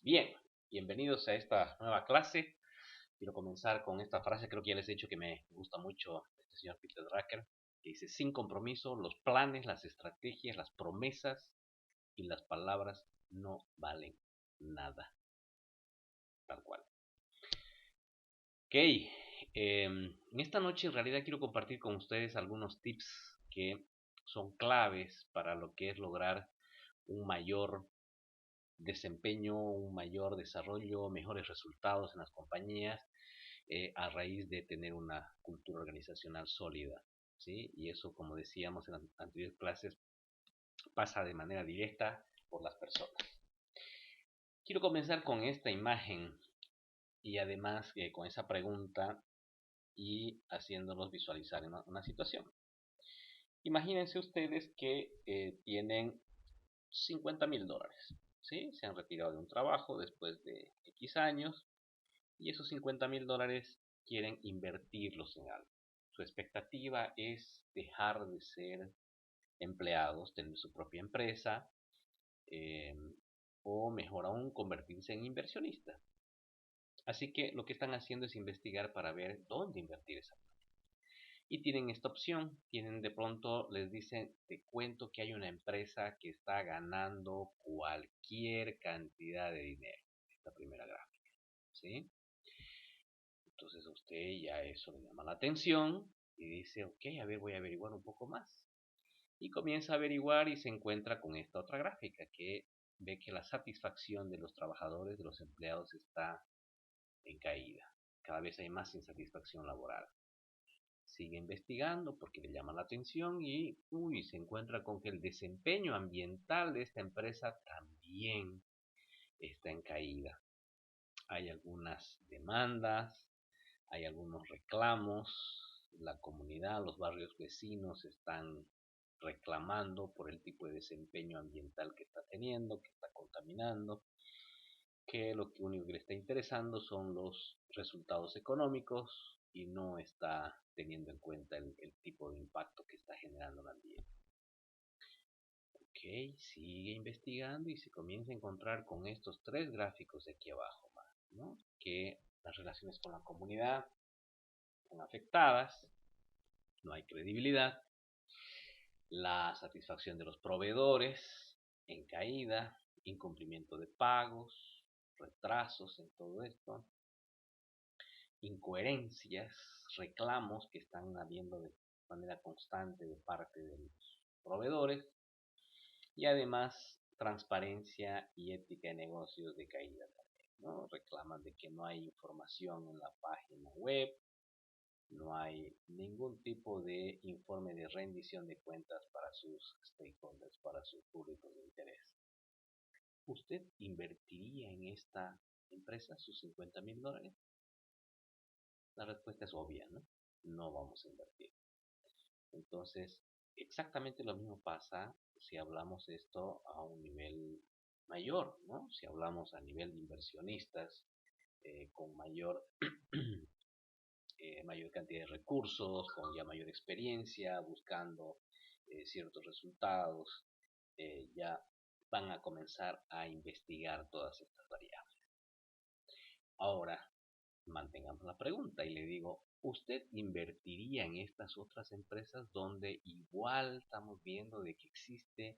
Bien, bienvenidos a esta nueva clase. Quiero comenzar con esta frase, creo que ya les he dicho que me gusta mucho este señor Peter Drucker, que dice, sin compromiso, los planes, las estrategias, las promesas y las palabras no valen nada, tal cual. Ok, en esta noche en realidad quiero compartir con ustedes algunos tips que son claves para lo que es lograr un mayor desempeño, un mayor desarrollo, mejores resultados en las compañías a raíz de tener una cultura organizacional sólida, ¿sí? Y eso, como decíamos en las anteriores clases, pasa de manera directa por las personas. Quiero comenzar con esta imagen y además con esa pregunta y haciéndolos visualizar en una situación. Imagínense ustedes que tienen $50,000, ¿sí? Se han retirado de un trabajo después de X años y esos $50,000 quieren invertirlos en algo. Su expectativa es dejar de ser empleados, tener su propia empresa eh, o mejor aún convertirse en inversionistas. Así que lo que están haciendo es investigar para ver dónde invertir esa plata. Y tienen esta opción, tienen de pronto, les dicen, te cuento que hay una empresa que está ganando cualquier cantidad de dinero. Esta primera gráfica, ¿sí? Entonces a usted ya eso le llama la atención y dice, ok, a ver, voy a averiguar un poco más. Y comienza a averiguar y se encuentra con esta otra gráfica que ve que la satisfacción de los trabajadores, de los empleados está en caída. Cada vez hay más insatisfacción laboral. Sigue investigando porque le llama la atención y se encuentra con que el desempeño ambiental de esta empresa también está en caída. Hay algunas demandas, hay algunos reclamos, la comunidad, los barrios vecinos están reclamando por el tipo de desempeño ambiental que está teniendo, que está contaminando, que lo que único que le está interesando son los resultados económicos y no está teniendo en cuenta el tipo de impacto que está generando el ambiente. Ok, sigue investigando y se comienza a encontrar con estos tres gráficos de aquí abajo, ¿no? Que las relaciones con la comunidad están afectadas, no hay credibilidad, la satisfacción de los proveedores en caída, incumplimiento de pagos, retrasos en todo esto, incoherencias, reclamos que están habiendo de manera constante de parte de los proveedores y además transparencia y ética de negocios de caída también, ¿no? Reclaman de que no hay información en la página web, no hay ningún tipo de informe de rendición de cuentas para sus stakeholders, para sus públicos de interés. ¿Usted invertiría en esta empresa sus $50,000? La respuesta es obvia, ¿no? No vamos a invertir. Entonces, exactamente lo mismo pasa si hablamos esto a un nivel mayor, ¿no? Si hablamos a nivel de inversionistas con mayor cantidad de recursos, con ya mayor experiencia, buscando ciertos resultados, ya van a comenzar a investigar todas estas variables. Ahora, mantengamos la pregunta y le digo, ¿usted invertiría en estas otras empresas donde igual estamos viendo de que existe,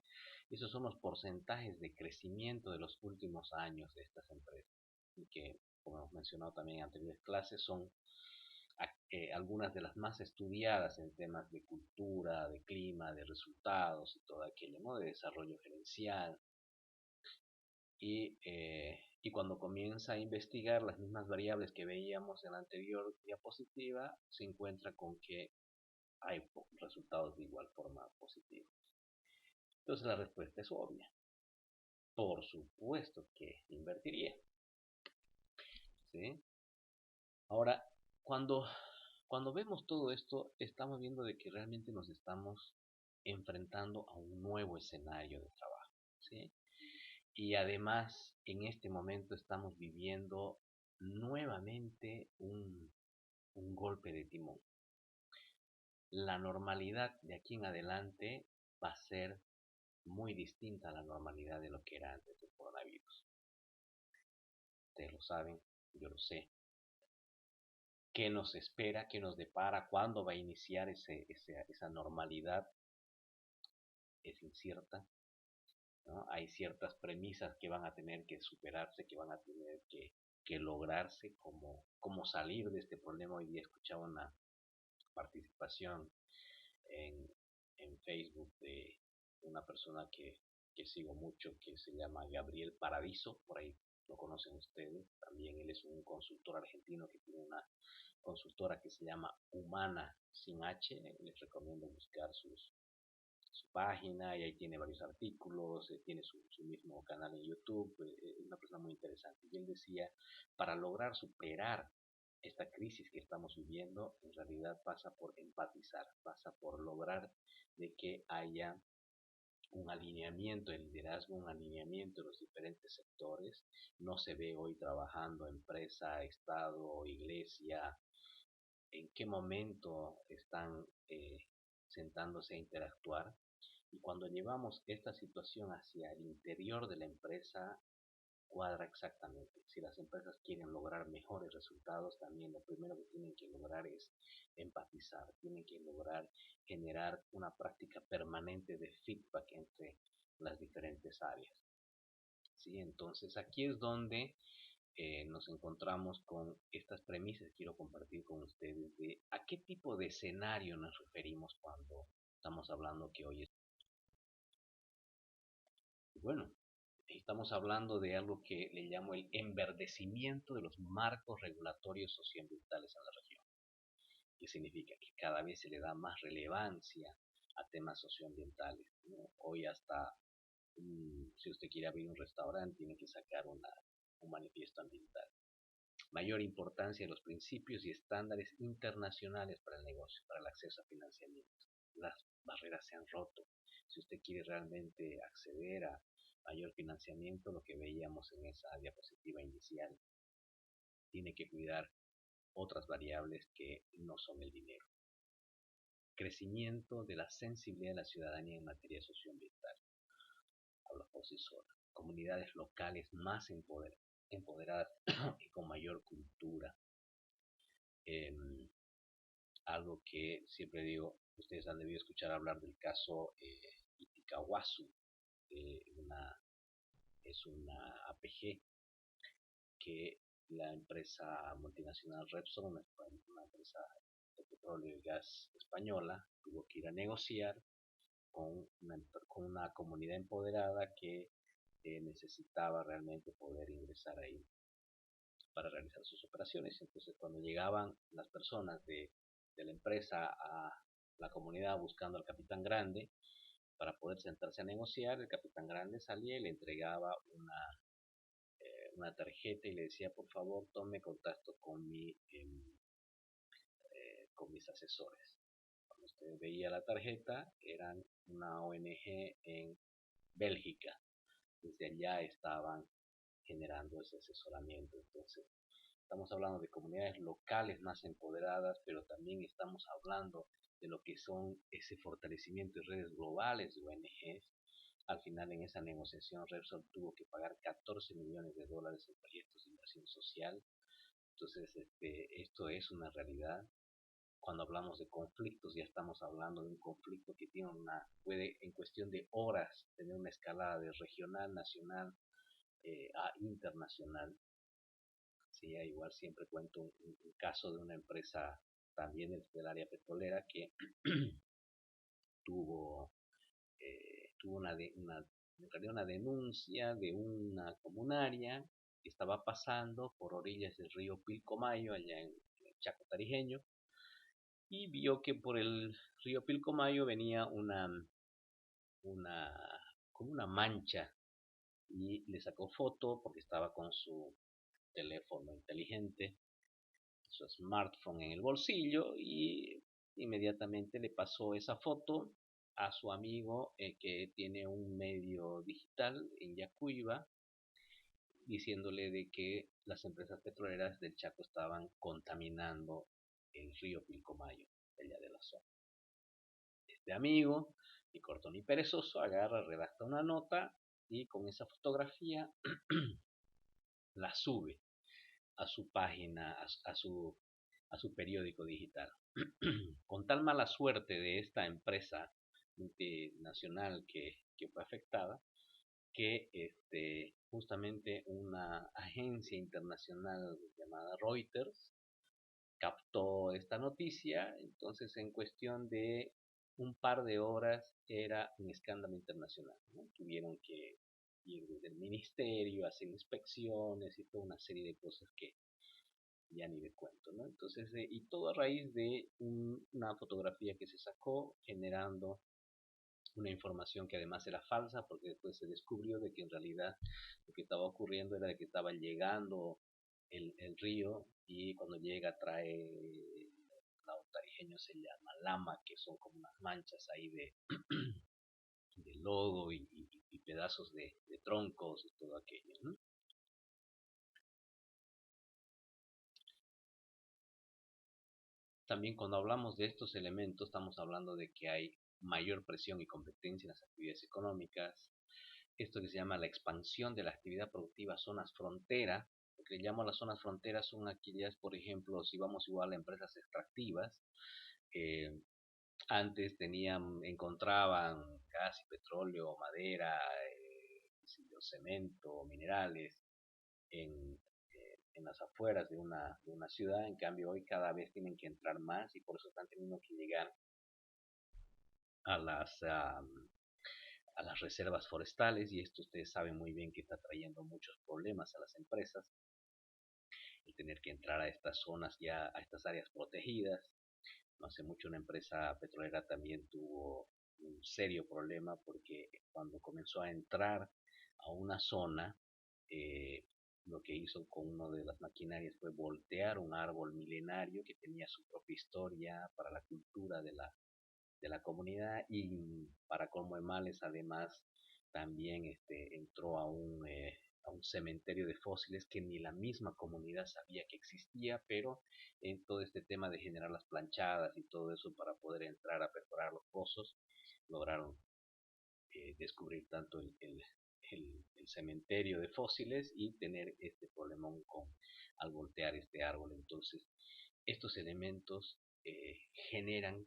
esos son los porcentajes de crecimiento de los últimos años de estas empresas? Y que, como hemos mencionado también en anteriores clases, son algunas de las más estudiadas en temas de cultura, de clima, de resultados y todo aquello, ¿no? De desarrollo gerencial. Y cuando comienza a investigar las mismas variables que veíamos en la anterior diapositiva, se encuentra con que hay resultados de igual forma positivos. Entonces la respuesta es obvia. Por supuesto que invertiría. ¿Sí? Ahora, cuando vemos todo esto, estamos viendo de que realmente nos estamos enfrentando a un nuevo escenario de trabajo, ¿sí? Y además, en este momento estamos viviendo nuevamente un golpe de timón. La normalidad de aquí en adelante va a ser muy distinta a la normalidad de lo que era antes del coronavirus. ustedes lo saben, yo lo sé. ¿Qué nos espera? ¿Qué nos depara? ¿Cuándo va a iniciar esa normalidad? Es incierta, ¿no? Hay ciertas premisas que van a tener que superarse, que van a tener que lograrse, como salir de este problema. Hoy día escuchaba una participación en, en Facebook de una persona que sigo mucho, que se llama Gabriel Paradiso, por ahí lo conocen ustedes. También él es un consultor argentino que tiene una consultora que se llama Humana sin H. Les recomiendo buscar su página y ahí tiene varios artículos, tiene su mismo canal en YouTube, es una persona muy interesante. Y él decía, para lograr superar esta crisis que estamos viviendo, en realidad pasa por empatizar, pasa por lograr de que haya un alineamiento de liderazgo, un alineamiento de los diferentes sectores. No se ve hoy trabajando empresa, Estado, iglesia, en qué momento están sentándose a interactuar. Y cuando llevamos esta situación hacia el interior de la empresa, cuadra exactamente. Si las empresas quieren lograr mejores resultados, también lo primero que tienen que lograr es empatizar, tienen que lograr generar una práctica permanente de feedback entre las diferentes áreas. ¿Sí? Entonces aquí es donde nos encontramos con estas premisas que quiero compartir con ustedes de a qué tipo de escenario nos referimos cuando estamos hablando que hoy es bueno. Estamos hablando de algo que le llamo el enverdecimiento de los marcos regulatorios socioambientales en la región, que significa que cada vez se le da más relevancia a temas socioambientales, ¿no? Hoy hasta si usted quiere abrir un restaurante tiene que sacar un manifiesto ambiental. Mayor importancia en los principios y estándares internacionales para el negocio, para el acceso a financiamiento. Las barreras se han roto. Si usted quiere realmente acceder a mayor financiamiento, lo que veíamos en esa diapositiva inicial, tiene que cuidar otras variables que no son el dinero. Crecimiento de la sensibilidad de la ciudadanía en materia socioambiental. Habla por sí sola. Comunidades locales más empoderadas y con mayor cultura. Eh, Algo que siempre digo, ustedes han debido escuchar hablar del caso Itikawasu, una, es una APG que la empresa multinacional Repsol, una empresa de petróleo y gas española, tuvo que ir a negociar con una comunidad empoderada que necesitaba realmente poder ingresar ahí para realizar sus operaciones. Entonces, cuando llegaban las personas de la empresa a la comunidad buscando al capitán grande para poder sentarse a negociar, el capitán grande salía y le entregaba una tarjeta y le decía, por favor, tome contacto con mis asesores. Cuando usted veía la tarjeta, eran una ONG en Bélgica. Desde allá estaban generando ese asesoramiento. Entonces, estamos hablando de comunidades locales más empoderadas, pero también estamos hablando de lo que son ese fortalecimiento de redes globales de ONGs. Al final, en esa negociación, Repsol tuvo que pagar 14 millones de dólares en proyectos de inversión social. Entonces, esto es una realidad. Cuando hablamos de conflictos, ya estamos hablando de un conflicto que puede en cuestión de horas tener una escalada de regional, nacional a internacional. Sí, igual siempre cuento un caso de una empresa también del área petrolera que tuvo, tuvo en realidad una denuncia de una comunaria que estaba pasando por orillas del río Pilcomayo, allá en el Chaco Tarijeño, y vio que por el río Pilcomayo venía una, como una mancha, y le sacó foto porque estaba con su teléfono inteligente, su smartphone en el bolsillo, y inmediatamente le pasó esa foto a su amigo que tiene un medio digital en Yacuiba, diciéndole de que las empresas petroleras del Chaco estaban contaminando el río Pilcomayo, de allá de la zona. Este amigo, ni corto ni perezoso, agarra, redacta una nota y con esa fotografía la sube a su página, a su periódico digital. Con tal mala suerte de esta empresa multinacional que fue afectada, que justamente una agencia internacional llamada Reuters captó esta noticia. Entonces en cuestión de un par de horas era un escándalo internacional, ¿no? Tuvieron que ir desde el ministerio, hacer inspecciones y toda una serie de cosas que ya ni de cuento, ¿no? Entonces, y todo a raíz de una fotografía que se sacó generando una información que además era falsa, porque después se descubrió de que en realidad lo que estaba ocurriendo era de que estaba llegando el río, y cuando llega trae, el tarijeño se llama lama, que son como unas manchas ahí de lodo y pedazos de troncos y todo aquello, ¿no? También cuando hablamos de estos elementos estamos hablando de que hay mayor presión y competencia en las actividades económicas. Esto que se llama la expansión de la actividad productiva a zonas frontera. Lo que llamo las zonas fronteras son aquellas, por ejemplo, si vamos igual a empresas extractivas, eh, antes encontraban gas y petróleo, madera, cemento, minerales en, en las afueras de una ciudad. En cambio hoy cada vez tienen que entrar más, y por eso están teniendo que llegar a a las reservas forestales, y esto ustedes saben muy bien que está trayendo muchos problemas a las empresas, el tener que entrar a estas zonas, ya a estas áreas protegidas. No hace mucho una empresa petrolera también tuvo un serio problema, porque cuando comenzó a entrar a una zona, eh, lo que hizo con una de las maquinarias fue voltear un árbol milenario que tenía su propia historia para la cultura de la comunidad, y para colmo de males además también entró a un cementerio de fósiles que ni la misma comunidad sabía que existía, pero en todo este tema de generar las planchadas y todo eso para poder entrar a perforar los pozos, lograron descubrir tanto el cementerio de fósiles y tener este problemón con al voltear este árbol. Entonces estos elementos generan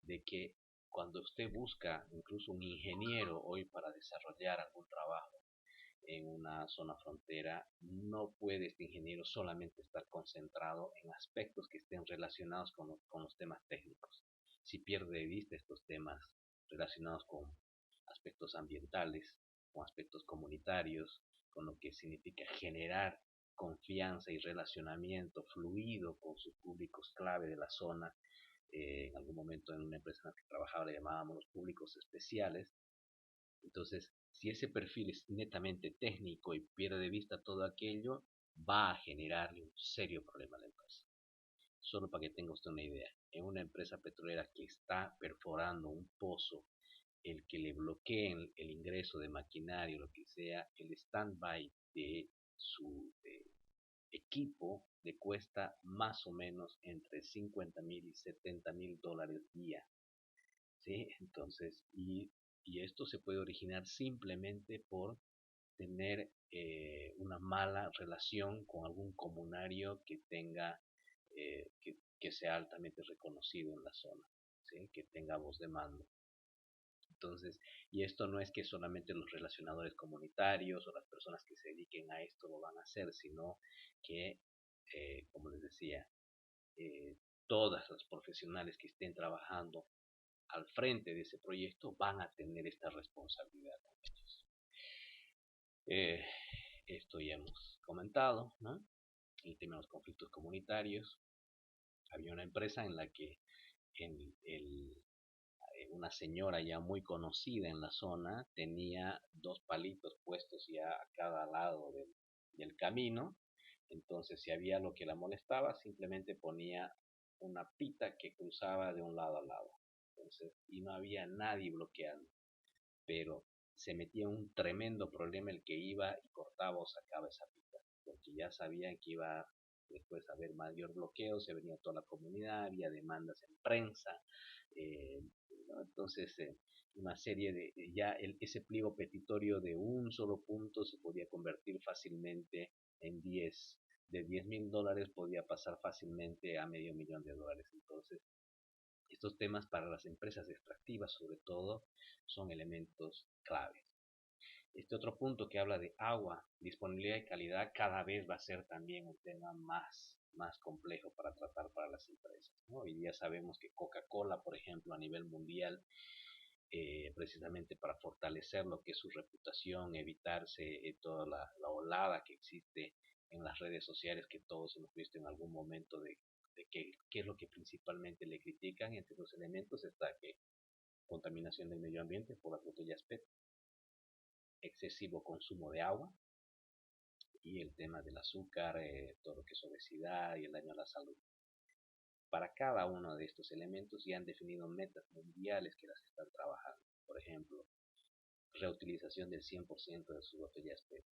de que cuando usted busca incluso un ingeniero hoy para desarrollar algún trabajo en una zona frontera, no puede este ingeniero solamente estar concentrado en aspectos que estén relacionados con los temas técnicos. Si pierde de vista estos temas relacionados con aspectos ambientales, con aspectos comunitarios, con lo que significa generar confianza y relacionamiento fluido con sus públicos clave de la zona. En algún momento en una empresa en la que trabajaba le llamábamos los públicos especiales. Entonces, si ese perfil es netamente técnico y pierde de vista todo aquello, va a generarle un serio problema a la empresa. Solo para que tenga usted una idea, en una empresa petrolera que está perforando un pozo, el que le bloqueen el ingreso de maquinaria o lo que sea, el stand-by de su equipo le cuesta más o menos entre 50.000 y 70.000 dólares día, ¿sí? Entonces, y esto se puede originar simplemente por tener una mala relación con algún comunario que tenga, que sea altamente reconocido en la zona, ¿sí? Que tenga voz de mando. Entonces, y esto no es que solamente los relacionadores comunitarios o las personas que se dediquen a esto lo van a hacer, sino que, como les decía, eh, todas las profesionales que estén trabajando al frente de ese proyecto van a tener esta responsabilidad con ellos. Eh, Esto ya hemos comentado, ¿no? El tema de los conflictos comunitarios. Había una empresa en la que en una señora ya muy conocida en la zona tenía dos palitos puestos ya a cada lado del camino. Entonces, si había lo que la molestaba, simplemente ponía una pita que cruzaba de un lado a lado. Entonces, y no había nadie bloqueando, pero se metía un tremendo problema el que iba y cortaba o sacaba esa pista, porque ya sabían que iba después a haber mayor bloqueo, se venía toda la comunidad, había demandas en prensa, eh, ¿no? Entonces una serie de, ese pliego petitorio de un solo punto se podía convertir fácilmente en 10 de $10,000 podía pasar fácilmente a $500,000. Entonces, estos temas para las empresas extractivas, sobre todo, son elementos claves. Este otro punto que habla de agua, disponibilidad y calidad, cada vez va a ser también un tema más complejo para tratar para las empresas, ¿no? Hoy día sabemos que Coca-Cola, por ejemplo, a nivel mundial, precisamente para fortalecer lo que es su reputación, evitarse toda la olada que existe en las redes sociales que todos hemos visto en algún momento de qué es lo que principalmente le critican. Entre los elementos está que contaminación del medio ambiente por las botellas PET, excesivo consumo de agua y el tema del azúcar, todo lo que es obesidad y el daño a la salud. Para cada uno de estos elementos ya han definido metas mundiales que las están trabajando. Por ejemplo, reutilización del 100% de sus botellas PET,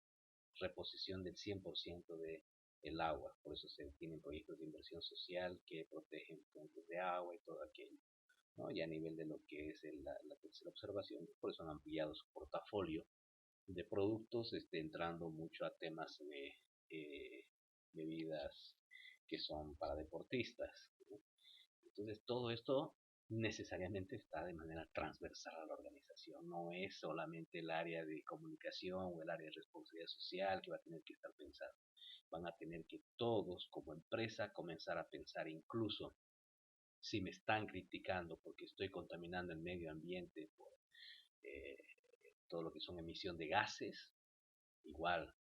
reposición del 100% de el agua. Por eso se tienen proyectos de inversión social que protegen fuentes de agua y todo aquello, ¿no? Y a nivel de lo que es la tercera observación, por eso han ampliado su portafolio de productos, entrando mucho a temas de bebidas que son para deportistas, ¿no? Entonces todo esto necesariamente está de manera transversal a la organización, no es solamente el área de comunicación o el área de responsabilidad social que va a tener que estar pensando, van a tener que todos como empresa comenzar a pensar incluso si me están criticando porque estoy contaminando el medio ambiente por eh, todo lo que son emisión de gases, igual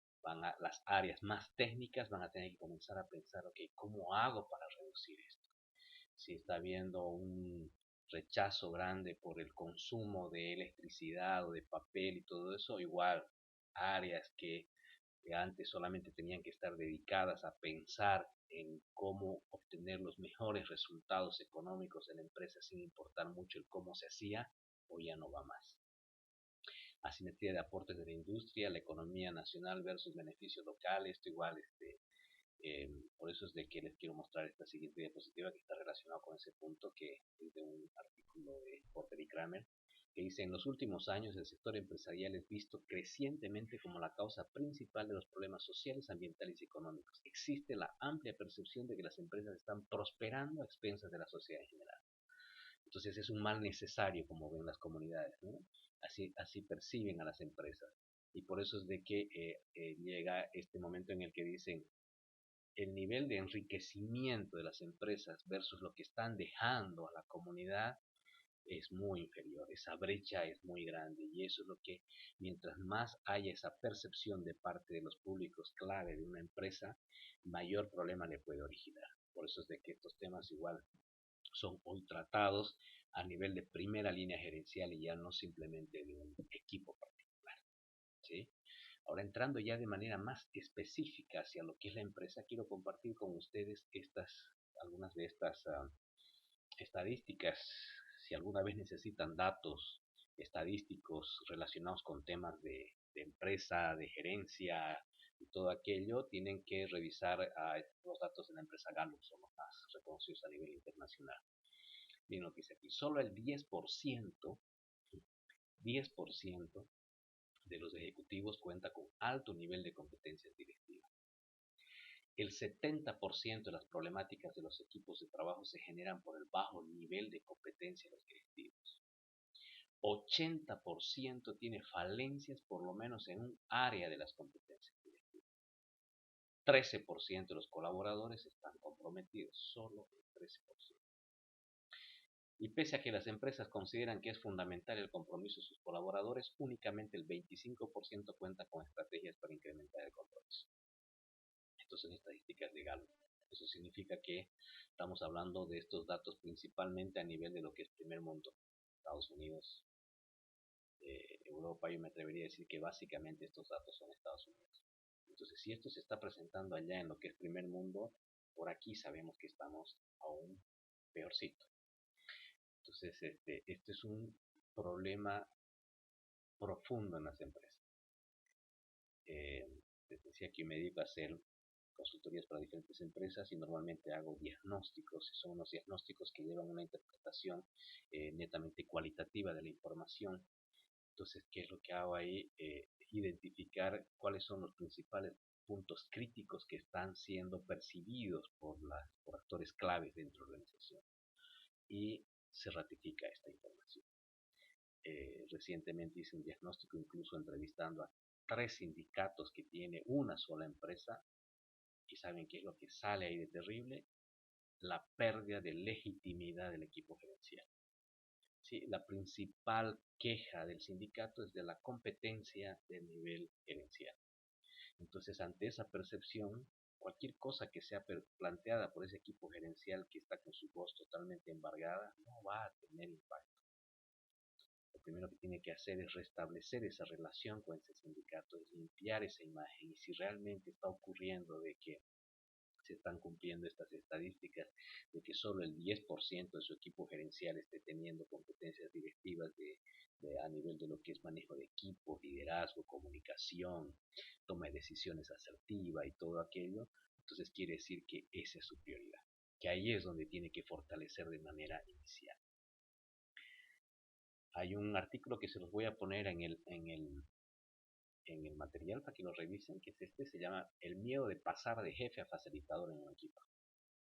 las áreas más técnicas van a tener que comenzar a pensar, ok, ¿cómo hago para reducir esto? Si está habiendo un rechazo grande por el consumo de electricidad o de papel y todo eso, igual áreas que antes solamente tenían que estar dedicadas a pensar en cómo obtener los mejores resultados económicos en la empresa sin importar mucho el cómo se hacía, hoy ya no va más. Asimetría de aportes de la industria, la economía nacional versus beneficios locales, esto igual, por eso es de que les quiero mostrar esta siguiente diapositiva que está relacionado con ese punto, que es de un artículo de Porter y Kramer, que dice: en los últimos años el sector empresarial es visto crecientemente como la causa principal de los problemas sociales, ambientales y económicos. Existe la amplia percepción de que las empresas están prosperando a expensas de la sociedad en general. Entonces es un mal necesario, como ven las comunidades, ¿no? Así perciben a las empresas. Y por eso es de que llega este momento en el que dicen: el nivel de enriquecimiento de las empresas versus lo que están dejando a la comunidad es muy inferior, esa brecha es muy grande, y eso es lo que, mientras más haya esa percepción de parte de los públicos clave de una empresa, mayor problema le puede originar. Por eso es de que estos temas igual son hoy tratados a nivel de primera línea gerencial y ya no simplemente de un equipo particular, ¿sí? Ahora, entrando ya de manera más específica hacia lo que es la empresa, quiero compartir con ustedes algunas de estas estadísticas. Si alguna vez necesitan datos estadísticos relacionados con temas de empresa, de gerencia y todo aquello, tienen que revisar los datos de la empresa Gallup, son los más reconocidos a nivel internacional. Miren lo que dice aquí: solo el 10% de los ejecutivos cuenta con alto nivel de competencias directivas. El 70% de las problemáticas de los equipos de trabajo se generan por el bajo nivel de competencia de los directivos. 80% tiene falencias por lo menos en un área de las competencias directivas. 13% de los colaboradores están comprometidos, solo el 13%. Y pese a que las empresas consideran que es fundamental el compromiso de sus colaboradores, únicamente el 25% cuenta con estrategias para incrementar el compromiso. Estas son estadísticas de Gallup. Eso significa que estamos hablando de estos datos principalmente a nivel de lo que es primer mundo, Estados Unidos, Europa. Yo me atrevería a decir que básicamente estos datos son Estados Unidos. Entonces, si esto se está presentando allá en lo que es primer mundo, por aquí sabemos que estamos aún peorcito. Entonces, este es un problema profundo en las empresas. Les decía que me dedico a hacer consultorías para diferentes empresas y normalmente hago diagnósticos, y son unos diagnósticos que llevan una interpretación netamente cualitativa de la información. Entonces, ¿qué es lo que hago ahí? Identificar cuáles son los principales puntos críticos que están siendo percibidos por actores claves dentro de la organización. Y se ratifica esta información. Recientemente hice un diagnóstico incluso entrevistando a 3 sindicatos que tiene una sola empresa, y ¿saben qué es lo que sale ahí de terrible? La pérdida de legitimidad del equipo gerencial. Sí, la principal queja del sindicato es de la competencia del nivel gerencial. Entonces, ante esa percepción, cualquier cosa que sea planteada por ese equipo gerencial que está con su voz totalmente embargada, no va a tener impacto. Lo primero que tiene que hacer es restablecer esa relación con ese sindicato, es limpiar esa imagen. Y si realmente está ocurriendo de que se están cumpliendo estas estadísticas, de que solo el 10% de su equipo gerencial esté teniendo competencias directivas a nivel de lo que es manejo de equipo, liderazgo, comunicación, toma de decisiones asertiva y todo aquello, entonces quiere decir que esa es su prioridad, que ahí es donde tiene que fortalecer de manera inicial. Hay un artículo que se los voy a poner en el material para que lo revisen, que es se llama El miedo de pasar de jefe a facilitador en un equipo.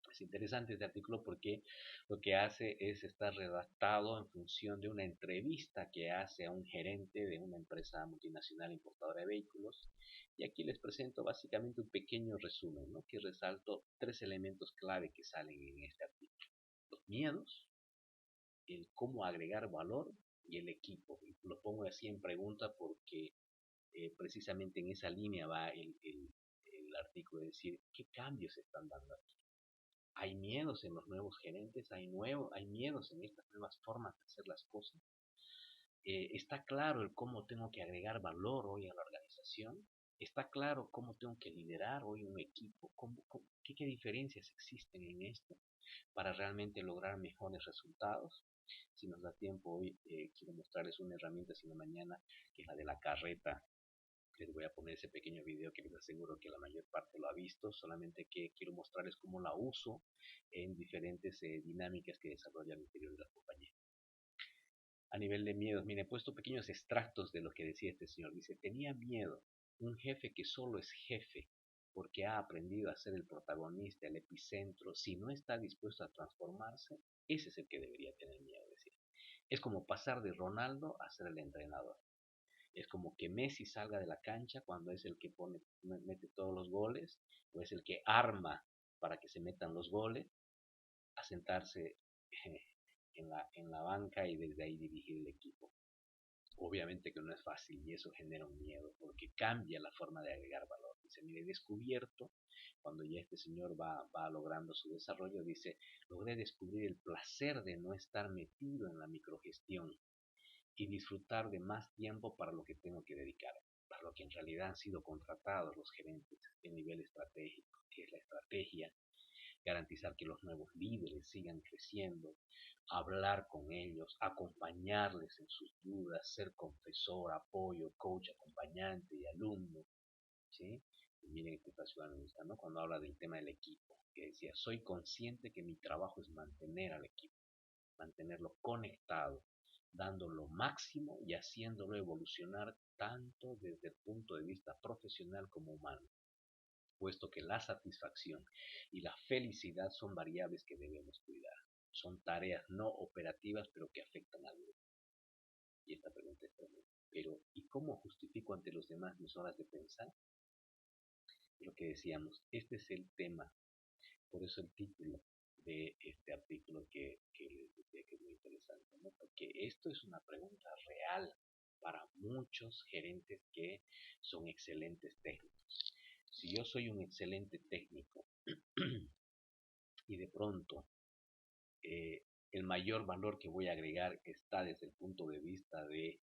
Es interesante este artículo porque lo que hace es estar redactado en función de una entrevista que hace a un gerente de una empresa multinacional importadora de vehículos. Y aquí les presento básicamente un pequeño resumen, ¿no? Que resalto 3 elementos clave que salen en este artículo: los miedos, el cómo agregar valor y el equipo. Y lo pongo así en pregunta porque precisamente en esa línea va el artículo, de decir qué cambios se están dando aquí. Hay miedos en los nuevos gerentes, hay miedos en estas nuevas formas de hacer las cosas. Está claro el cómo tengo que agregar valor hoy a la organización. Está claro cómo tengo que liderar hoy un equipo. ¿Qué diferencias existen en esto para realmente lograr mejores resultados? Si nos da tiempo hoy, quiero mostrarles una herramienta, sino mañana, que es la de la carreta. Les voy a poner ese pequeño video que les aseguro que la mayor parte lo ha visto, solamente que quiero mostrarles cómo la uso en diferentes dinámicas que desarrolla al interior de la compañía. A nivel de miedos, miren, he puesto pequeños extractos de lo que decía este señor. Dice: tenía miedo, un jefe que solo es jefe porque ha aprendido a ser el protagonista, el epicentro. Si no está dispuesto a transformarse, ese es el que debería tener miedo. Decir, es como pasar de Ronaldo a ser el entrenador. Es como que Messi salga de la cancha cuando es el que mete todos los goles, o es el que arma para que se metan los goles, a sentarse en la banca y desde ahí dirigir el equipo. Obviamente que no es fácil y eso genera un miedo porque cambia la forma de agregar valor. Dice: mire, descubierto, cuando ya este señor va logrando su desarrollo, dice: logré descubrir el placer de no estar metido en la microgestión y disfrutar de más tiempo para lo que tengo que dedicar, para lo que en realidad han sido contratados los gerentes en nivel estratégico, que es la estrategia, garantizar que los nuevos líderes sigan creciendo, hablar con ellos, acompañarles en sus dudas, ser confesor, apoyo, coach, acompañante y alumno, ¿sí? Y miren este transhumanista, ¿no? Cuando habla del tema del equipo, que decía: soy consciente que mi trabajo es mantener al equipo, mantenerlo conectado, dando lo máximo y haciéndolo evolucionar tanto desde el punto de vista profesional como humano, puesto que la satisfacción y la felicidad son variables que debemos cuidar. Son tareas no operativas, pero que afectan al grupo. Y esta pregunta es tremenda. Pero, ¿y cómo justifico ante los demás mis horas de pensar? Lo que decíamos, este es el tema. Por eso el título de este artículo que les decía que es muy interesante, ¿no? Porque esto es una pregunta real para muchos gerentes que son excelentes técnicos. Si yo soy un excelente técnico y de pronto el mayor valor que voy a agregar está desde el punto de vista de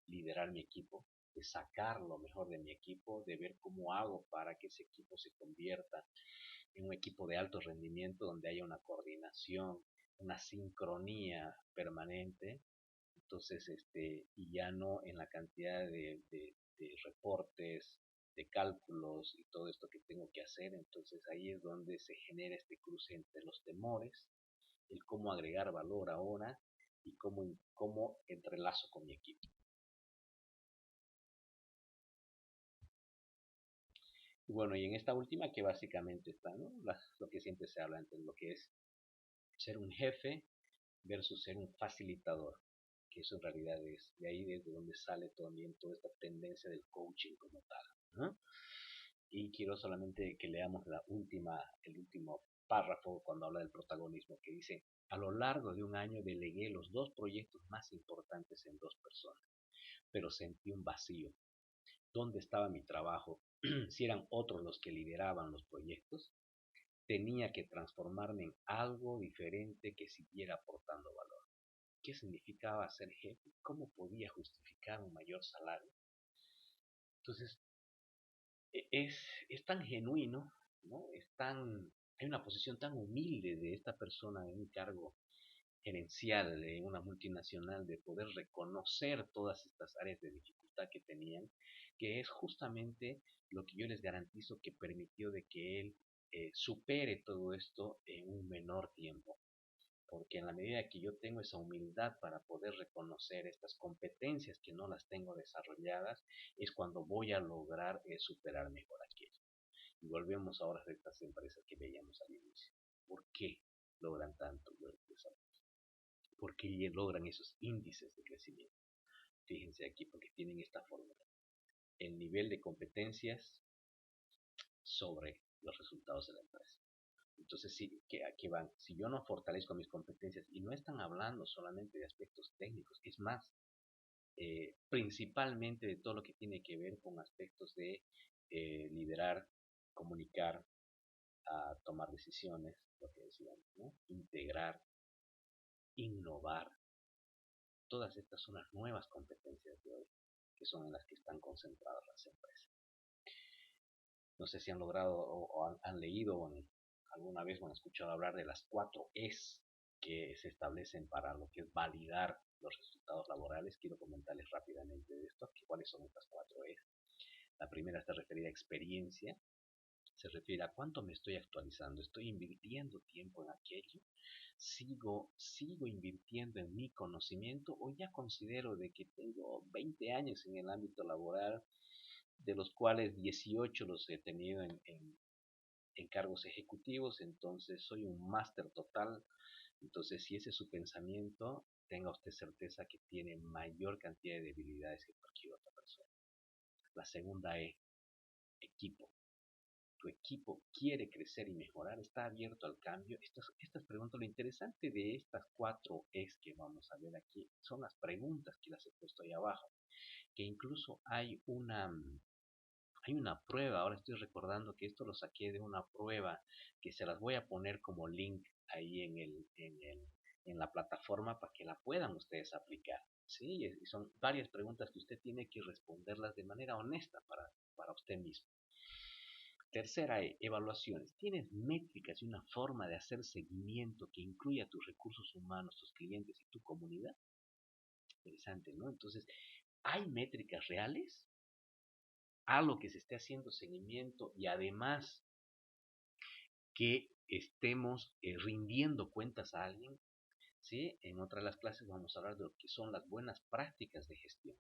liderar mi equipo, de sacar lo mejor de mi equipo, de ver cómo hago para que ese equipo se convierta en un equipo de alto rendimiento donde haya una coordinación, una sincronía permanente. Entonces, y ya no en la cantidad de reportes, de cálculos y todo esto que tengo que hacer. Entonces ahí es donde se genera este cruce entre los temores, el cómo agregar valor ahora y cómo entrelazo con mi equipo. Y bueno, y en esta última que básicamente está, ¿no? Lo que siempre se habla entre lo que es ser un jefe versus ser un facilitador, que eso en realidad es de ahí desde donde sale también toda esta tendencia del coaching como tal, ¿no? Y quiero solamente que leamos el último párrafo cuando habla del protagonismo, que dice: a lo largo de un año delegué los dos proyectos más importantes en dos personas, pero sentí un vacío. ¿Dónde estaba mi trabajo? Si eran otros los que lideraban los proyectos, tenía que transformarme en algo diferente que siguiera aportando valor. ¿Qué significaba ser jefe? ¿Cómo podía justificar un mayor salario? Entonces, es, es tan genuino, ¿no? Hay una posición tan humilde de esta persona en un cargo gerencial de una multinacional de poder reconocer todas estas áreas de dificultad que tenían, que es justamente lo que yo les garantizo que permitió de que él supere todo esto en un menor tiempo. Porque en la medida que yo tengo esa humildad para poder reconocer estas competencias que no las tengo desarrolladas, es cuando voy a lograr superar mejor aquello. Y volvemos ahora a estas empresas que veíamos al inicio. ¿Por qué logran tanto desarrollo? ¿Por qué logran esos índices de crecimiento? Fíjense aquí, porque tienen esta fórmula. El nivel de competencias sobre los resultados de la empresa. Entonces, sí, ¿a qué van? Si yo no fortalezco mis competencias, y no están hablando solamente de aspectos técnicos, es más, principalmente de todo lo que tiene que ver con aspectos de liderar, comunicar, tomar decisiones, lo que decíamos, ¿no? Integrar, innovar. Todas estas son las nuevas competencias de hoy, que son en las que están concentradas las empresas. No sé si han logrado han leído alguna vez o han escuchado hablar de las 4 Es que se establecen para lo que es validar los resultados laborales. Quiero comentarles rápidamente de esto, cuáles son estas 4 Es. La primera está referida a experiencia, se refiere a cuánto me estoy actualizando, estoy invirtiendo tiempo en aquello, sigo invirtiendo en mi conocimiento, o ya considero de que tengo 20 años en el ámbito laboral, de los cuales 18 los he tenido en cargos ejecutivos, entonces soy un máster total. Entonces, si ese es su pensamiento, tenga usted certeza que tiene mayor cantidad de debilidades que cualquier otra persona. La segunda es equipo. Tu equipo quiere crecer y mejorar, está abierto al cambio. Estas preguntas, lo interesante de estas 4 Es que vamos a ver aquí, son las preguntas que las he puesto ahí abajo, que incluso hay una prueba. Ahora estoy recordando que esto lo saqué de una prueba que se las voy a poner como link ahí en la plataforma para que la puedan ustedes aplicar. Sí, y son varias preguntas que usted tiene que responderlas de manera honesta para usted mismo. Tercera, evaluaciones. ¿Tienes métricas y una forma de hacer seguimiento que incluya tus recursos humanos, tus clientes y tu comunidad? Interesante, ¿no? Entonces, ¿hay métricas reales a lo que se esté haciendo seguimiento, y además que estemos rindiendo cuentas a alguien? ¿Sí? En otra de las clases vamos a hablar de lo que son las buenas prácticas de gestión,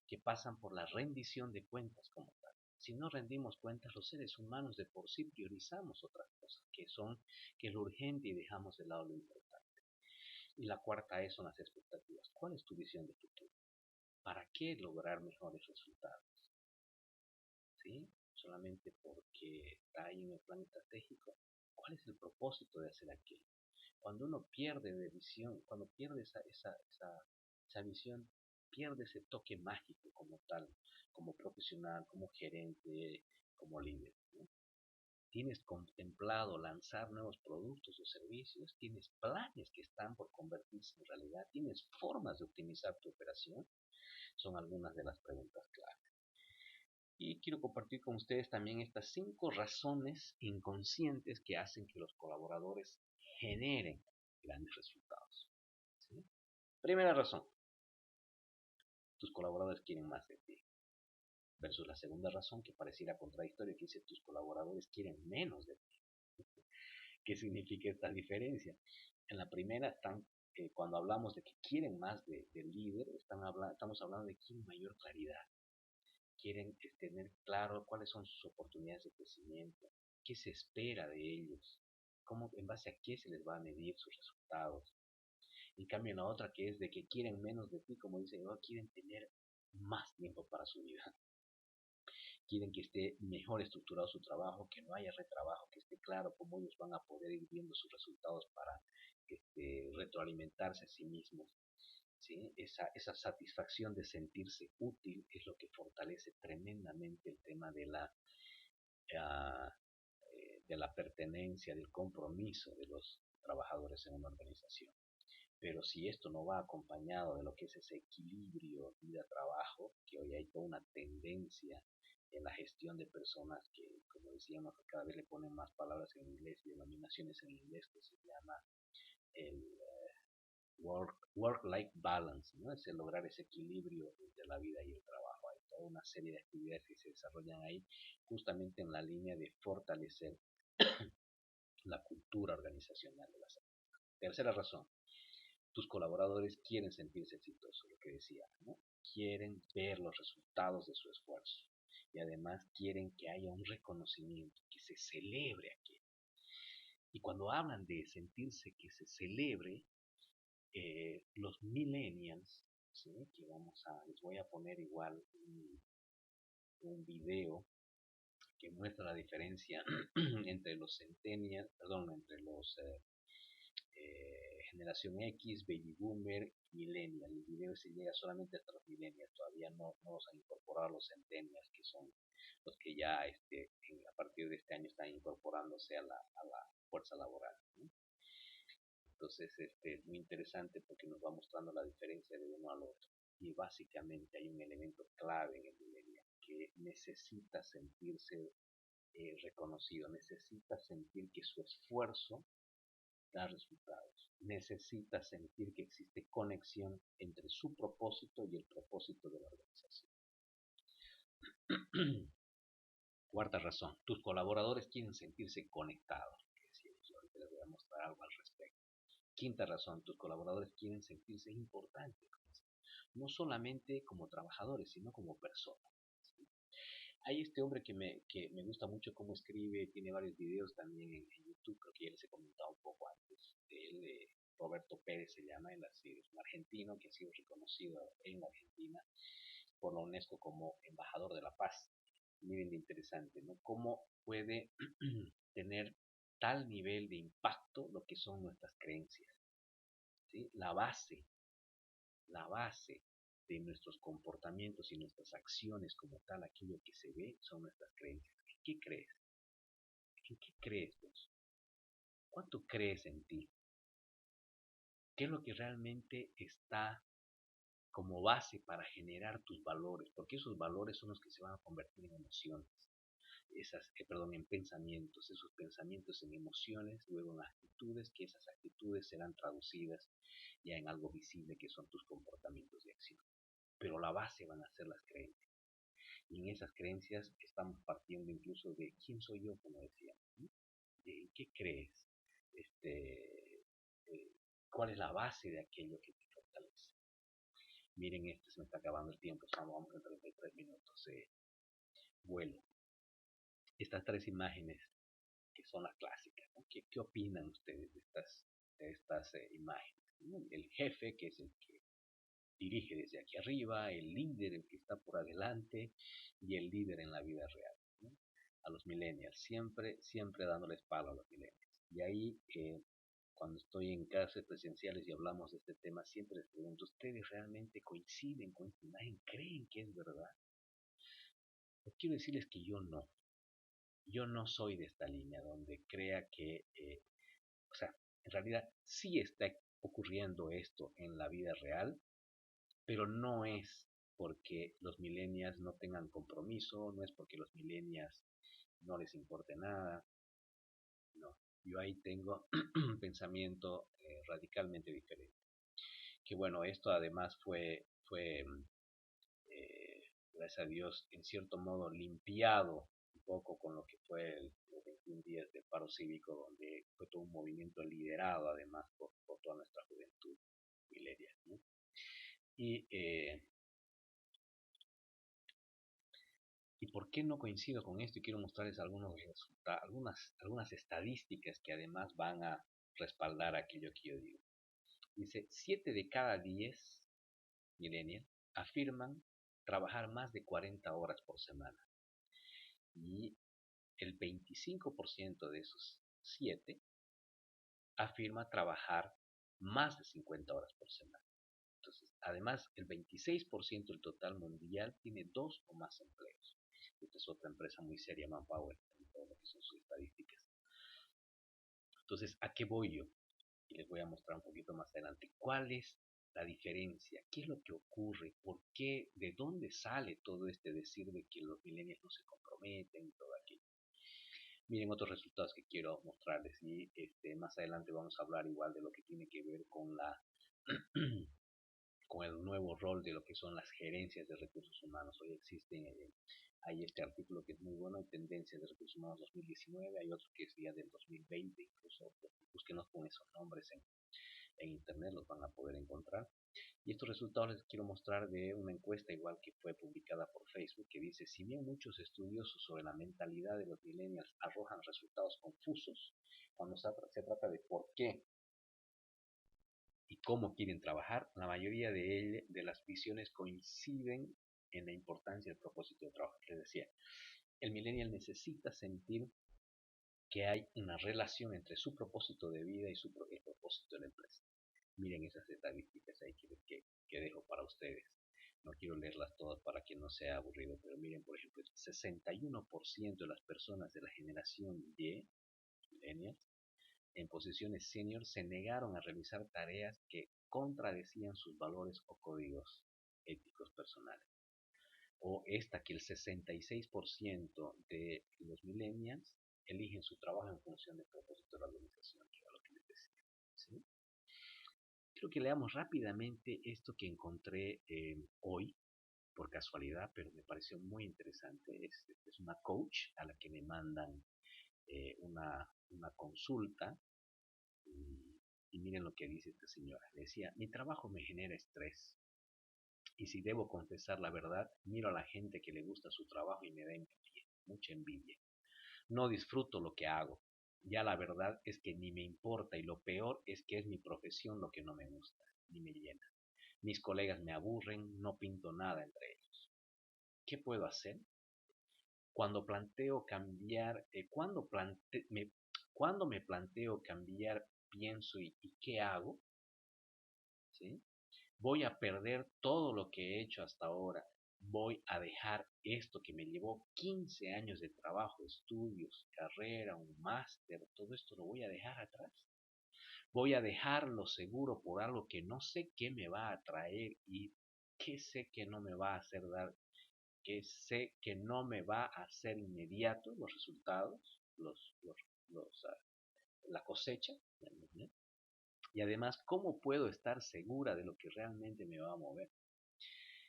que pasan por la rendición de cuentas como tal. Si no rendimos cuentas, los seres humanos de por sí priorizamos otras cosas, que es lo urgente, y dejamos de lado lo importante. Y la cuarta son las expectativas. ¿Cuál es tu visión de futuro? ¿Para qué lograr mejores resultados? ¿Sí? Solamente porque está ahí en el plan estratégico. ¿Cuál es el propósito de hacer aquello? Cuando uno pierde de visión, cuando pierde esa visión, pierde ese toque mágico como tal, como profesional, como gerente, como líder, ¿no? Tienes contemplado lanzar nuevos productos o servicios, tienes planes que están por convertirse en realidad, tienes formas de optimizar tu operación. Son algunas de las preguntas clave. Y quiero compartir con ustedes también estas 5 razones inconscientes que hacen que los colaboradores generen grandes resultados. ¿Sí? Primera razón, tus colaboradores quieren más de ti. Versus la segunda razón, que pareciera contradictoria, que dice tus colaboradores quieren menos de ti. ¿Qué significa esta diferencia? En la primera cuando hablamos de que quieren más del líder, estamos hablando de que quieren mayor claridad, quieren tener claro cuáles son sus oportunidades de crecimiento, qué se espera de ellos, cómo, en base a qué se les va a medir sus resultados. En cambio, en la otra que es de que quieren menos de ti, como dicen, no, quieren tener más tiempo para su vida. Quieren que esté mejor estructurado su trabajo, que no haya retrabajo, que esté claro cómo ellos van a poder ir viendo sus resultados para retroalimentarse a sí mismos. ¿Sí? Esa satisfacción de sentirse útil es lo que fortalece tremendamente el tema ah, de la pertenencia, del compromiso de los trabajadores en una organización. Pero si esto no va acompañado de lo que es ese equilibrio vida-trabajo, que hoy hay toda una tendencia en la gestión de personas que, como decíamos, cada vez le ponen más palabras en inglés y denominaciones en inglés, que se llama el work-life balance, ¿no? Es el lograr ese equilibrio entre la vida y el trabajo. Hay toda una serie de actividades que se desarrollan ahí justamente en la línea de fortalecer la cultura organizacional de las empresas. Tercera razón, tus colaboradores quieren sentirse exitosos, lo que decía, ¿no? Quieren ver los resultados de su esfuerzo y además quieren que haya un reconocimiento, que se celebre aquí. Y cuando hablan de sentirse que se celebre, los millennials, ¿sí? Que les voy a poner igual un video que muestra la diferencia entre los centennials, perdón, entre los generación X, baby boomer, millennial. El video se llega solamente hasta los millennials, todavía no vamos a incorporar los centennials, que son los que ya a partir de este año están incorporándose a la fuerza laboral, ¿no? Entonces, es muy interesante porque nos va mostrando la diferencia de uno al otro. Y básicamente hay un elemento clave en el millennial que necesita sentirse reconocido, necesita sentir que su esfuerzo da resultados, necesita sentir que existe conexión entre su propósito y el propósito de la organización. Cuarta razón, tus colaboradores quieren sentirse conectados. Ahorita les voy a mostrar algo al respecto. Quinta razón, tus colaboradores quieren sentirse importantes, no solamente como trabajadores, sino como personas. Hay este hombre que me gusta mucho cómo escribe, tiene varios videos también en YouTube, creo que ya les he comentado un poco antes de él, Roberto Pérez se llama, él es un argentino que ha sido reconocido en la Argentina por la UNESCO como embajador de la paz. Miren de interesante, ¿no? Cómo puede tener tal nivel de impacto lo que son nuestras creencias, ¿sí? La base de nuestros comportamientos y nuestras acciones como tal, aquello que se ve, son nuestras creencias. ¿En qué crees? ¿En qué crees vos? ¿Cuánto crees en ti? ¿Qué es lo que realmente está como base para generar tus valores? Porque esos valores son los que se van a convertir en emociones, en pensamientos, esos pensamientos en emociones, luego en actitudes, que esas actitudes serán traducidas ya en algo visible que son tus comportamientos de acción. Pero la base van a ser las creencias. Y en esas creencias estamos partiendo incluso de quién soy yo, como decía, ¿sí? ¿En qué crees? Eh, ¿Cuál es la base de aquello que te fortalece? Miren, se me está acabando el tiempo, vamos en 33 minutos. Vuelo. Estas tres imágenes que son las clásicas, ¿no? ¿Qué opinan ustedes de estas imágenes? ¿No? El jefe, que es el que dirige desde aquí arriba, el líder, el que está por adelante, y el líder en la vida real, ¿no? A los millennials, siempre dándoles palo a los millennials. Y ahí, cuando estoy en clases presenciales y hablamos de este tema, siempre les pregunto, ¿ustedes realmente coinciden con esta imagen? ¿Creen que es verdad? Pues quiero decirles que yo no soy de esta línea donde crea que, o sea, en realidad sí está ocurriendo esto en la vida real, pero no es porque los millennials no tengan compromiso, no es porque los millennials no les importe nada, no. Yo ahí tengo un pensamiento radicalmente diferente. Que bueno, esto además fue gracias a Dios, en cierto modo limpiado un poco con lo que fue los 21 días de paro cívico, donde fue todo un movimiento liderado además por toda nuestra juventud millennial, ¿no? Y ¿Por qué no coincido con esto? Y quiero mostrarles algunos resultados, algunas estadísticas que además van a respaldar aquello que yo digo. Dice, 7 de cada 10 millennials afirman trabajar más de 40 horas por semana. Y el 25% de esos 7 afirma trabajar más de 50 horas por semana. Entonces, además, el 26% del total mundial tiene 2 o más empleos. Esta es otra empresa muy seria, Manpower, en todo lo que son sus estadísticas. Entonces, ¿a qué voy yo? Y les voy a mostrar un poquito más adelante cuál es la diferencia, qué es lo que ocurre, por qué, de dónde sale todo este decir de que los millennials no se comprometen y todo aquello. Miren otros resultados que quiero mostrarles y más adelante vamos a hablar igual de lo que tiene que ver con la con el nuevo rol de lo que son las gerencias de recursos humanos. Hoy existen, hay este artículo que es muy bueno, Tendencias de Recursos Humanos 2019, hay otro que es ya del 2020, incluso búsquenos con esos nombres en internet, los van a poder encontrar. Y estos resultados les quiero mostrar de una encuesta igual que fue publicada por Facebook que dice, si bien muchos estudiosos sobre la mentalidad de los millennials arrojan resultados confusos, cuando se trata de por qué y cómo quieren trabajar, la mayoría de las visiones coinciden en la importancia del propósito de trabajo. Les decía, el millennial necesita sentir que hay una relación entre su propósito de vida y el propósito de la empresa. Miren esas estadísticas ahí que dejo para ustedes. No quiero leerlas todas para que no sea aburrido, pero miren, por ejemplo, el 61% de las personas de la generación Y, millennials, en posiciones senior se negaron a realizar tareas que contradecían sus valores o códigos éticos personales. O esta que el 66% de los millennials eligen su trabajo en función del propósito de la organización, que era lo que les decía. ¿Sí? Quiero que leamos rápidamente esto que encontré hoy, por casualidad, pero me pareció muy interesante. Es una coach a la que me mandan una consulta. Y miren lo que dice esta señora. Decía, mi trabajo me genera estrés. Y si debo confesar la verdad, miro a la gente que le gusta su trabajo y me da envidia, mucha envidia. No disfruto lo que hago. Ya la verdad es que ni me importa y lo peor es que es mi profesión lo que no me gusta, ni me llena. Mis colegas me aburren, no pinto nada entre ellos. ¿Qué puedo hacer? Cuando planteo cambiar, cuando me planteo cambiar, pienso y ¿qué hago? ¿Sí? Voy a perder todo lo que he hecho hasta ahora. Voy a dejar esto que me llevó 15 años de trabajo, estudios, carrera, un máster, todo esto lo voy a dejar atrás. Voy a dejarlo seguro por algo que no sé qué me va a traer y que sé que no me va a hacer dar, que sé que no me va a hacer inmediato los resultados, la cosecha. Y además, ¿cómo puedo estar segura de lo que realmente me va a mover?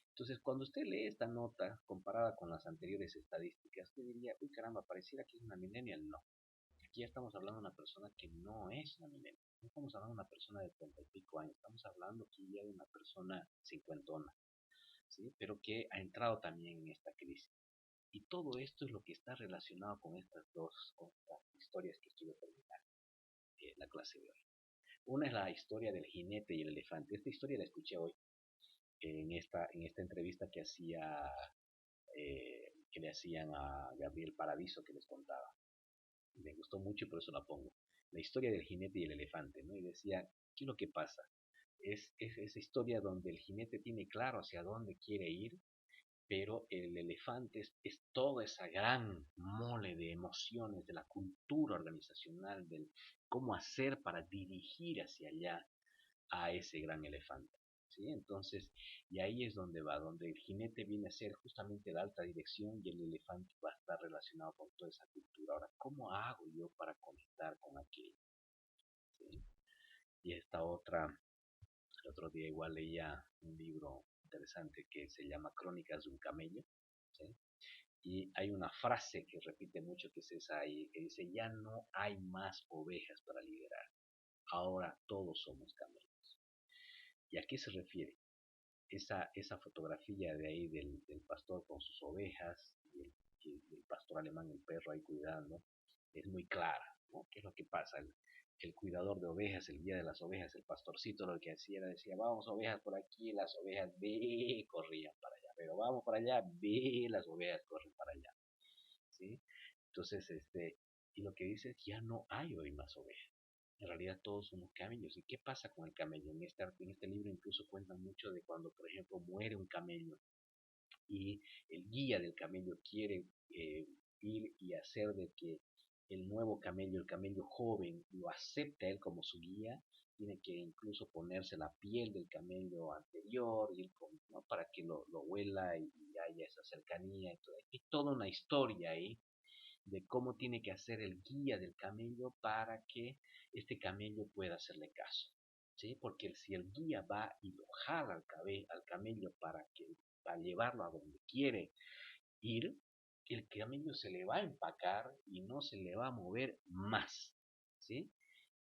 Entonces, cuando usted lee esta nota comparada con las anteriores estadísticas, usted diría, uy caramba, pareciera que es una millennial. No, aquí ya estamos hablando de una persona que no es una millennial. No estamos hablando de una persona de 30 y pico años, estamos hablando aquí ya de una persona cincuentona, ¿sí? Pero que ha entrado también en esta crisis. Y todo esto es lo que está relacionado con estas historias que estuve terminando la clase de hoy. Una es la historia del jinete y el elefante. Esta historia la escuché hoy en esta entrevista que le hacían a Gabriel Paradiso que les contaba. Me gustó mucho y por eso la pongo. La historia del jinete y el elefante, ¿no? Y decía, ¿qué es lo que pasa? Es esa historia donde el jinete tiene claro hacia dónde quiere ir, pero el elefante es toda esa gran mole de emociones, de la cultura organizacional, del cómo hacer para dirigir hacia allá a ese gran elefante. ¿Sí? Entonces, y ahí es donde va, donde el jinete viene a ser justamente la alta dirección y el elefante va a estar relacionado con toda esa cultura. Ahora, ¿cómo hago yo para conectar con aquello? ¿Sí? Y esta otra, el otro día igual leía un libro interesante que se llama Crónicas de un camello. ¿Sí? Y hay una frase que repite mucho que es esa ahí, que dice, ya no hay más ovejas para liderar, ahora todos somos camellos. ¿Y a qué se refiere? Esa fotografía de ahí del pastor con sus ovejas el pastor alemán, el perro ahí cuidando, es muy clara, ¿no? ¿Qué es lo que pasa? El cuidador de ovejas, el guía de las ovejas, el pastorcito, lo que hacía era decía, vamos ovejas por aquí, las ovejas ve, corrían para allá, pero vamos para allá, ve, las ovejas corren para allá, ¿sí? Entonces, y lo que dice es que ya no hay hoy más ovejas. En realidad todos somos camellos. ¿Y qué pasa con el camello? En este libro incluso cuentan mucho de cuando, por ejemplo, muere un camello y el guía del camello quiere ir y hacer de que el nuevo camello, el camello joven, lo acepte a él como su guía, tiene que incluso ponerse la piel del camello anterior, ir ¿no? Para que lo huela y haya esa cercanía. Entonces, hay toda una historia ahí de cómo tiene que hacer el guía del camello para que este camello pueda hacerle caso. ¿Sí? Porque si el guía va y lo jala al camello para llevarlo a donde quiere ir, el camello se le va a empacar y no se le va a mover más. ¿Sí?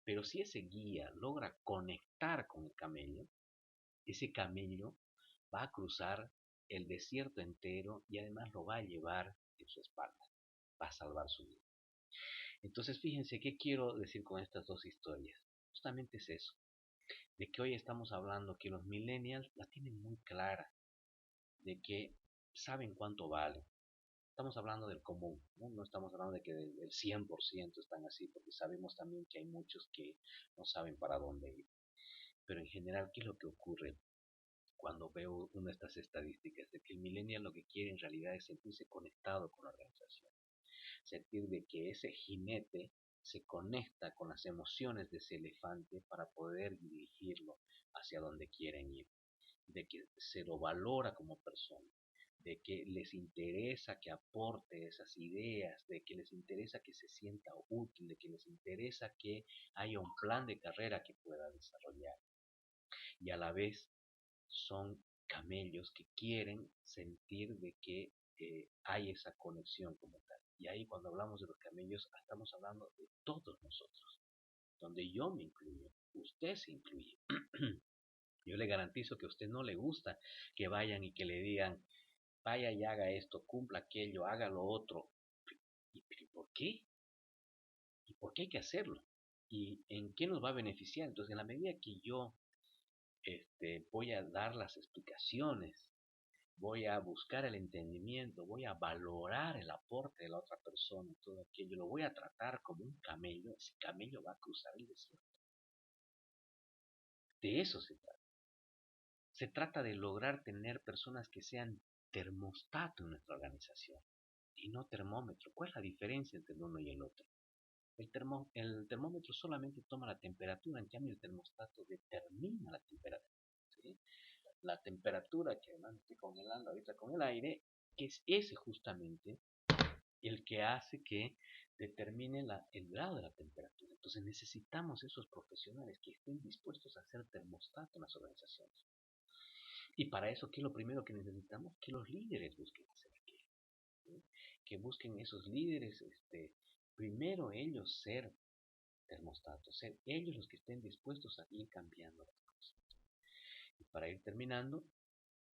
Pero si ese guía logra conectar con el camello, ese camello va a cruzar el desierto entero y además lo va a llevar en su espalda, va a salvar su vida. Entonces, fíjense, ¿qué quiero decir con estas dos historias? Justamente es eso, de que hoy estamos hablando que los millennials la tienen muy clara, de que saben cuánto vale. Estamos hablando del común, ¿no? No estamos hablando de que del 100% están así, porque sabemos también que hay muchos que no saben para dónde ir. Pero en general, ¿qué es lo que ocurre cuando veo una de estas estadísticas? De que el millennial lo que quiere en realidad es sentirse conectado con la organización, sentir de que ese jinete se conecta con las emociones de ese elefante para poder dirigirlo hacia donde quieren ir, de que se lo valora como persona, de que les interesa que aporte esas ideas, de que les interesa que se sienta útil, de que les interesa que haya un plan de carrera que pueda desarrollar. Y a la vez son camellos que quieren sentir de que hay esa conexión como tal. Y ahí cuando hablamos de los camellos, estamos hablando de todos nosotros, donde yo me incluyo, usted se incluye. Yo le garantizo que a usted no le gusta que vayan y que le digan, vaya y haga esto, cumpla aquello, haga lo otro. ¿Y por qué? ¿Y por qué hay que hacerlo? ¿Y en qué nos va a beneficiar? Entonces, en la medida que yo voy a dar las explicaciones, voy a buscar el entendimiento, voy a valorar el aporte de la otra persona, todo aquello, lo voy a tratar como un camello, ese camello va a cruzar el desierto. De eso se trata. Se trata de lograr tener personas que sean termostato en nuestra organización y no termómetro. ¿Cuál es la diferencia entre el uno y el otro? El termómetro solamente toma la temperatura, en cambio el termostato determina la temperatura. ¿Sí? La temperatura que además estoy congelando ahorita con el aire, que es ese justamente el que hace que determine el grado de la temperatura. Entonces necesitamos esos profesionales que estén dispuestos a ser termostato en las organizaciones. Y para eso, ¿qué es lo primero que necesitamos? Que los líderes busquen hacer aquello, ¿sí? Que busquen esos líderes, primero ellos ser termostatos, ser ellos los que estén dispuestos a ir cambiando las cosas. Y para ir terminando,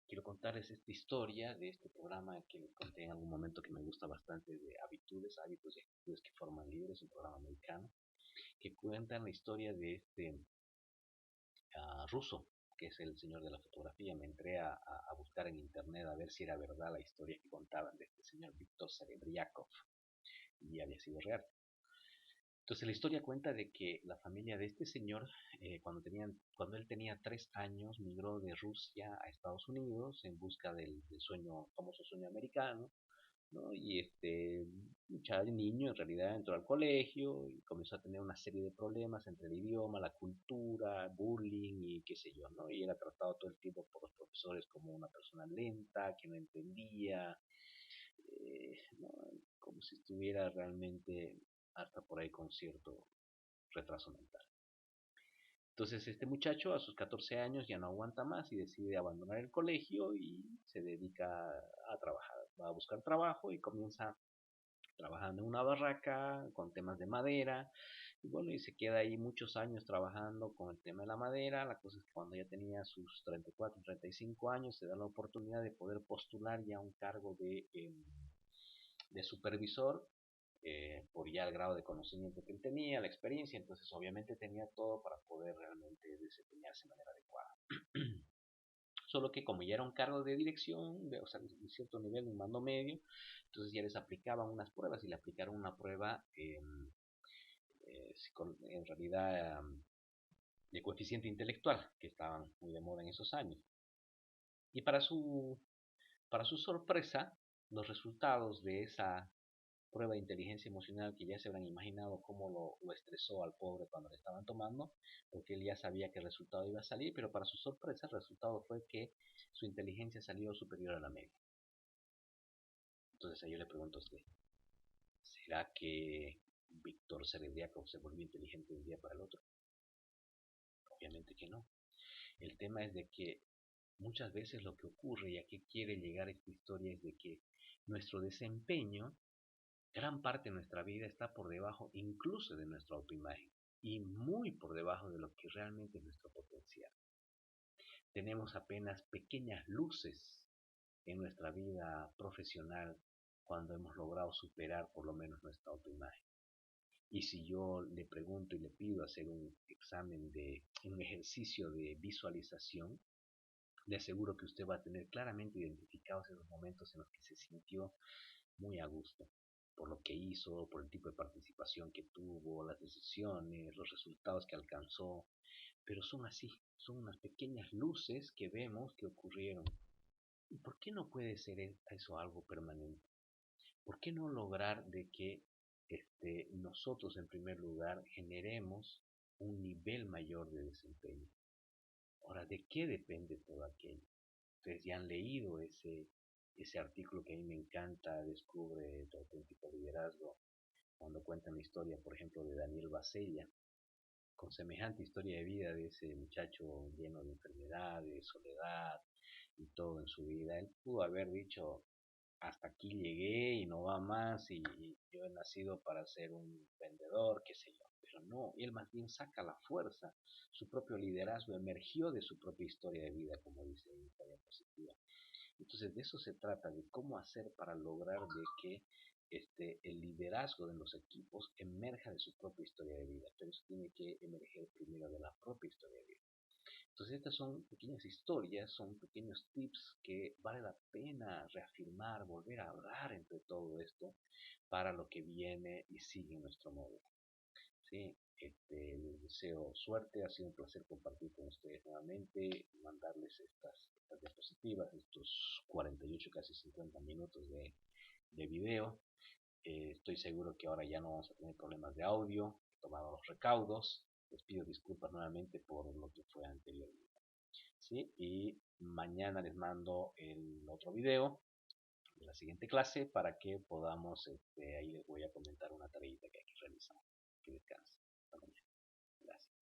quiero contarles esta historia de este programa que les conté en algún momento que me gusta bastante, de hábitos y actitudes que forman líderes, un programa americano, que cuentan la historia de este ruso, que es el señor de la fotografía. Me entré a buscar en internet a ver si era verdad la historia que contaban de este señor Víctor Serebryakov, y había sido real. Entonces la historia cuenta de que la familia de este señor, cuando él tenía 3 años, migró de Rusia a Estados Unidos en busca del famoso sueño americano, ¿no? Y niño en realidad entró al colegio y comenzó a tener una serie de problemas entre el idioma, la cultura, bullying y qué sé yo, ¿no? Y era tratado todo el tiempo por los profesores como una persona lenta, que no entendía, ¿no? Como si estuviera realmente hasta por ahí con cierto retraso mental. Entonces este muchacho a sus 14 años ya no aguanta más y decide abandonar el colegio y se dedica a trabajar, va a buscar trabajo y comienza trabajando en una barraca con temas de madera, y bueno, y se queda ahí muchos años trabajando con el tema de la madera. La cosa es que cuando ya tenía sus 34, 35 años se da la oportunidad de poder postular ya un cargo de supervisor, por ya el grado de conocimiento que él tenía, la experiencia, entonces obviamente tenía todo para poder realmente desempeñarse de manera adecuada. Solo que como ya era un cargo de dirección, o sea, de cierto nivel, un mando medio, entonces ya les aplicaban unas pruebas y le aplicaron una prueba en realidad de coeficiente intelectual, que estaban muy de moda en esos años. Y para su sorpresa, los resultados de esa prueba de inteligencia emocional, que ya se habrán imaginado cómo lo estresó al pobre cuando le estaban tomando, porque él ya sabía que el resultado iba a salir, pero para su sorpresa el resultado fue que su inteligencia salió superior a la media. Entonces ahí yo le pregunto a usted, ¿será que Víctor Serediakov se volvió inteligente de un día para el otro? Obviamente que no. El tema es de que muchas veces lo que ocurre y a qué quiere llegar esta historia es de que nuestro desempeño, gran parte de nuestra vida está por debajo incluso de nuestra autoimagen y muy por debajo de lo que realmente es nuestro potencial. Tenemos apenas pequeñas luces en nuestra vida profesional cuando hemos logrado superar por lo menos nuestra autoimagen. Y si yo le pregunto y le pido hacer un examen un ejercicio de visualización, le aseguro que usted va a tener claramente identificados esos momentos en los que se sintió muy a gusto, por lo que hizo, por el tipo de participación que tuvo, las decisiones, los resultados que alcanzó, pero son así, son unas pequeñas luces que vemos que ocurrieron. ¿Y por qué no puede ser eso algo permanente? ¿Por qué no lograr de que nosotros en primer lugar generemos un nivel mayor de desempeño? Ahora, ¿de qué depende todo aquello? Ustedes ya han leído ese artículo que a mí me encanta, Descubre tu auténtico liderazgo, cuando cuentan la historia, por ejemplo, de Daniel Basella, con semejante historia de vida de ese muchacho lleno de enfermedades, soledad y todo en su vida. Él pudo haber dicho, hasta aquí llegué y no va más y yo he nacido para ser un vendedor, qué sé yo. Pero no, él más bien saca la fuerza, su propio liderazgo emergió de su propia historia de vida, como dice en esta diapositiva. Entonces de eso se trata, de cómo hacer para lograr de que el liderazgo de los equipos emerja de su propia historia de vida, pero eso tiene que emerger primero de la propia historia de vida. Entonces estas son pequeñas historias, son pequeños tips que vale la pena reafirmar, volver a hablar entre todo esto para lo que viene y sigue en nuestro módulo. ¿Sí? Les deseo suerte, ha sido un placer compartir con ustedes nuevamente, mandarles estas diapositivas, estos 48, casi 50 minutos de video. Estoy seguro que ahora ya no vamos a tener problemas de audio, he tomado los recaudos, les pido disculpas nuevamente por lo que fue anteriormente. ¿Sí? Y mañana les mando el otro video de la siguiente clase para que podamos, ahí les voy a comentar una tareita que hay que realizar. Que descansen. Hasta mañana. Gracias.